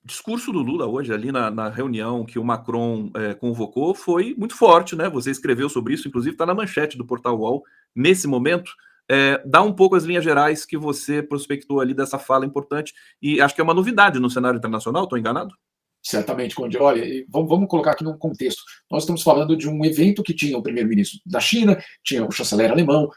discurso do Lula hoje, ali na reunião que o Macron convocou, foi muito forte, né? Você escreveu sobre isso, inclusive está na manchete do Portal UOL. Nesse momento, dá um pouco as linhas gerais que você prospectou ali dessa fala importante, e acho que é uma novidade no cenário internacional, estou enganado? Certamente, Conde. Olha, vamos colocar aqui num contexto. Nós estamos falando de um evento que tinha o primeiro-ministro da China, tinha o chanceler alemão,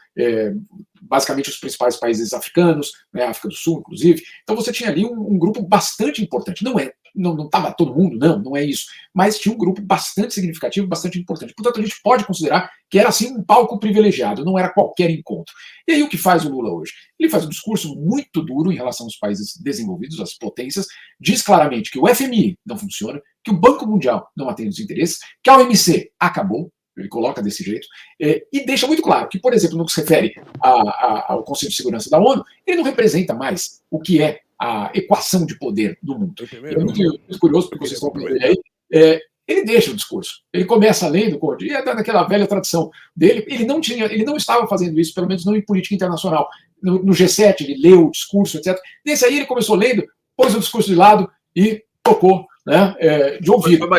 basicamente os principais países africanos, né, África do Sul, inclusive. Então você tinha ali um grupo bastante importante. Não estava todo mundo, não é isso. Mas tinha um grupo bastante significativo, bastante importante. Portanto, a gente pode considerar que era assim um palco privilegiado, não era qualquer encontro. E aí o que faz o Lula hoje? Ele faz um discurso muito duro em relação aos países desenvolvidos, às potências, diz claramente que o FMI não funciona, que o Banco Mundial não atende os interesses, que a OMC acabou, ele coloca desse jeito, e deixa muito claro que, por exemplo, no que se refere ao Conselho de Segurança da ONU, ele não representa mais o que é a equação de poder do mundo. É muito curioso, porque vocês estão vendo ele aí, ele deixa o discurso, ele começa lendo, e é naquela velha tradição dele, ele não estava fazendo isso, pelo menos não em política internacional. No G7 ele leu o discurso, etc. Nesse aí ele começou lendo, pôs o discurso de lado e tocou, né, de ouvido.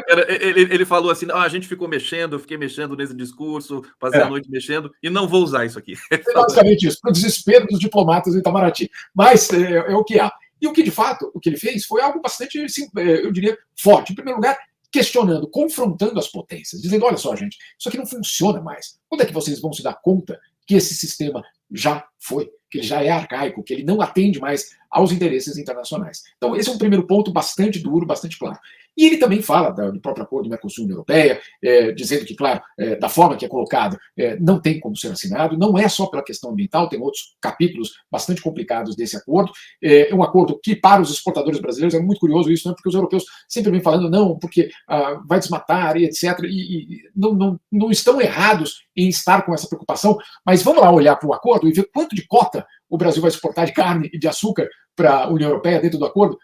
Ele falou assim, a gente ficou mexendo, eu fiquei mexendo nesse discurso, passei a noite mexendo, e não vou usar isso aqui. É basicamente isso, para o desespero dos diplomatas do Itamaraty. Mas é o que há. E o que, de fato, o que ele fez foi algo bastante, eu diria, forte. Em primeiro lugar, questionando, confrontando as potências, dizendo, olha só, gente, isso aqui não funciona mais. Quando é que vocês vão se dar conta que esse sistema já foi, que ele já é arcaico, que ele não atende mais aos interesses internacionais? Então, esse é um primeiro ponto bastante duro, bastante claro. E ele também fala do próprio acordo Mercosul-União Europeia, dizendo que, claro, da forma que é colocado, não tem como ser assinado, não é só pela questão ambiental, tem outros capítulos bastante complicados desse acordo. É um acordo que, para os exportadores brasileiros, é muito curioso isso, né, porque os europeus sempre vêm falando, não, porque vai desmatar e etc. E não estão errados em estar com essa preocupação, mas vamos lá olhar para o acordo e ver quanto de cota o Brasil vai exportar de carne e de açúcar para a União Europeia dentro do acordo.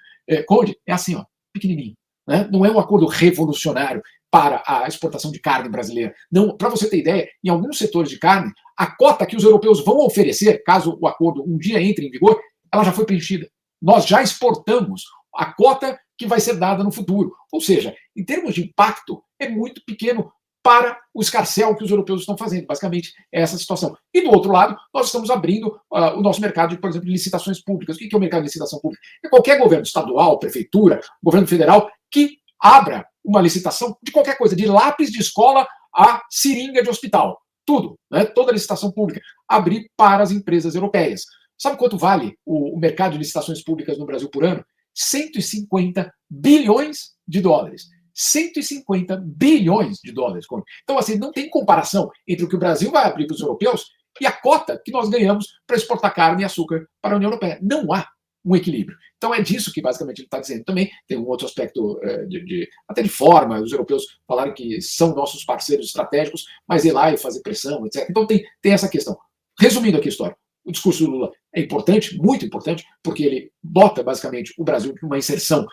Conde, é assim, ó, pequenininho. Né? Não é um acordo revolucionário para a exportação de carne brasileira. Não, para você ter ideia, em alguns setores de carne, a cota que os europeus vão oferecer, caso o acordo um dia entre em vigor, ela já foi preenchida. Nós já exportamos a cota que vai ser dada no futuro. Ou seja, em termos de impacto, é muito pequeno para o escarcéu que os europeus estão fazendo. Basicamente, é essa situação. E do outro lado, nós estamos abrindo o nosso mercado, por exemplo, de licitações públicas. O que é o mercado de licitação pública? É qualquer governo estadual, prefeitura, governo federal, que abra uma licitação de qualquer coisa, de lápis de escola a seringa de hospital. Tudo, né? Toda licitação pública. Abrir para as empresas europeias. Sabe quanto vale o mercado de licitações públicas no Brasil por ano? 150 bilhões de dólares. 150 bilhões de dólares. Então, assim, não tem comparação entre o que o Brasil vai abrir para os europeus e a cota que nós ganhamos para exportar carne e açúcar para a União Europeia. Não há um equilíbrio. Então é disso que basicamente ele está dizendo. Também tem um outro aspecto até de forma, os europeus falaram que são nossos parceiros estratégicos, mas ir lá e fazer pressão, etc. Então tem essa questão. Resumindo aqui a história, o discurso do Lula é importante, muito importante, porque ele bota basicamente o Brasil numa inserção,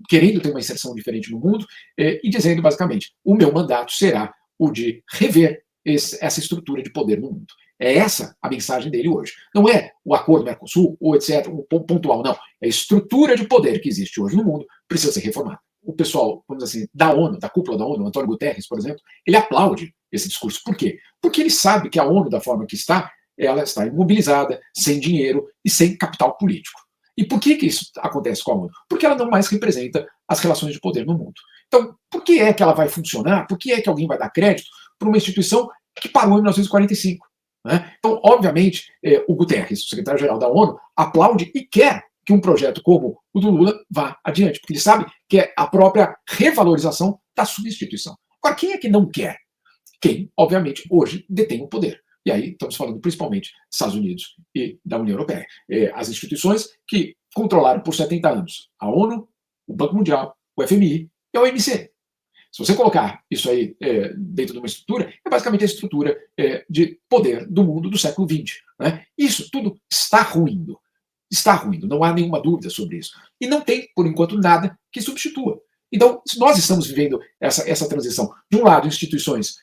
querendo ter uma inserção diferente no mundo, e dizendo basicamente, o meu mandato será o de rever essa estrutura de poder no mundo. É essa a mensagem dele hoje. Não é o acordo Mercosul, ou etc., um pontual, não. É a estrutura de poder que existe hoje no mundo, precisa ser reformada. O pessoal, vamos dizer assim, da ONU, da cúpula da ONU, Antônio Guterres, por exemplo, ele aplaude esse discurso. Por quê? Porque ele sabe que a ONU, da forma que está, ela está imobilizada, sem dinheiro e sem capital político. E por que isso acontece com a ONU? Porque ela não mais representa as relações de poder no mundo. Então, por que é que ela vai funcionar? Por que é que alguém vai dar crédito para uma instituição que parou em 1945? Né? Então, obviamente, o Guterres, o secretário-geral da ONU, aplaude e quer que um projeto como o do Lula vá adiante, porque ele sabe que é a própria revalorização da substituição. Agora, quem é que não quer? Quem, obviamente, hoje detém o poder. E aí estamos falando principalmente dos Estados Unidos e da União Europeia. As instituições que controlaram por 70 anos a ONU, o Banco Mundial, o FMI e a OMC. Se você colocar isso aí dentro de uma estrutura, é basicamente a estrutura de poder do mundo do século XX. Né? Isso tudo está ruindo. Está ruindo, não há nenhuma dúvida sobre isso. E não tem, por enquanto, nada que substitua. Então, nós estamos vivendo essa transição. De um lado, instituições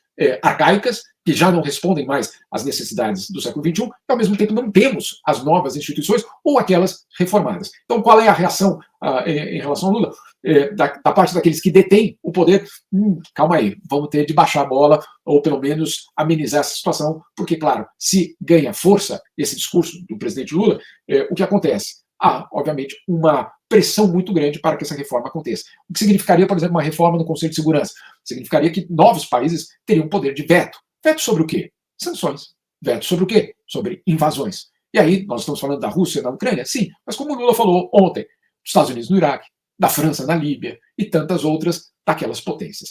arcaicas, que já não respondem mais às necessidades do século XXI, e ao mesmo tempo não temos as novas instituições ou aquelas reformadas. Então, qual é a reação em relação ao Lula? Da parte daqueles que detêm o poder, calma aí, vamos ter de baixar a bola, ou pelo menos amenizar essa situação, porque, claro, se ganha força esse discurso do presidente Lula, o que acontece? Há, obviamente, uma pressão muito grande para que essa reforma aconteça. O que significaria, por exemplo, uma reforma no Conselho de Segurança? Significaria que novos países teriam poder de veto. Veto sobre o quê? Sanções. Veto sobre o quê? Sobre invasões. E aí, nós estamos falando da Rússia na Ucrânia? Sim, mas como o Lula falou ontem, dos Estados Unidos no Iraque, da França na Líbia e tantas outras daquelas potências.